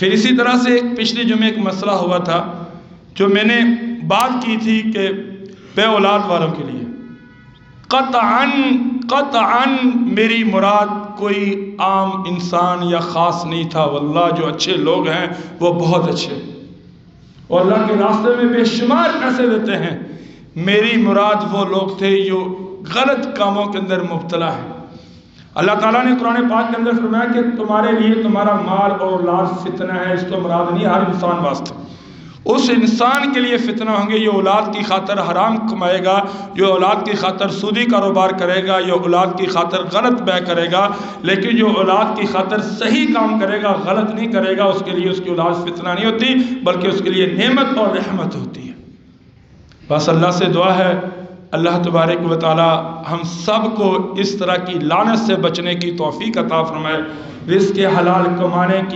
پھر اسی طرح سے پچھلے جمعے ایک مسئلہ ہوا تھا جو میں نے بات کی تھی کہ بے اولاد والوں کے لیے قطعاً میری مراد کوئی عام انسان یا خاص نہیں تھا، واللہ جو اچھے لوگ ہیں وہ بہت اچھے اور اللہ کے راستے میں بے شمار پیسے دیتے ہیں، میری مراد وہ لوگ تھے جو غلط کاموں کے اندر مبتلا ہیں۔ اللہ تعالیٰ نے قرآن پاک کے اندر فرمایا کہ تمہارے لیے تمہارا مال اور اولاد فتنہ ہے، اس کو مراد نہیں ہر انسان واسطے، اس انسان کے لیے فتنہ ہوں گے جو اولاد کی خاطر حرام کمائے گا، جو اولاد کی خاطر سودی کاروبار کرے گا، جو اولاد کی خاطر غلط بے کرے گا، لیکن جو اولاد کی خاطر صحیح کام کرے گا، غلط نہیں کرے گا، اس کے لیے اس کی اولاد فتنہ نہیں ہوتی بلکہ اس کے لیے نعمت اور رحمت ہوتی ہے۔ بس اللہ سے دعا ہے اللہ تبارک و تعالی ہم سب کو اس طرح کی لعنت سے بچنے کی توفیق عطا فرمائے، رزق حلال کمانے کی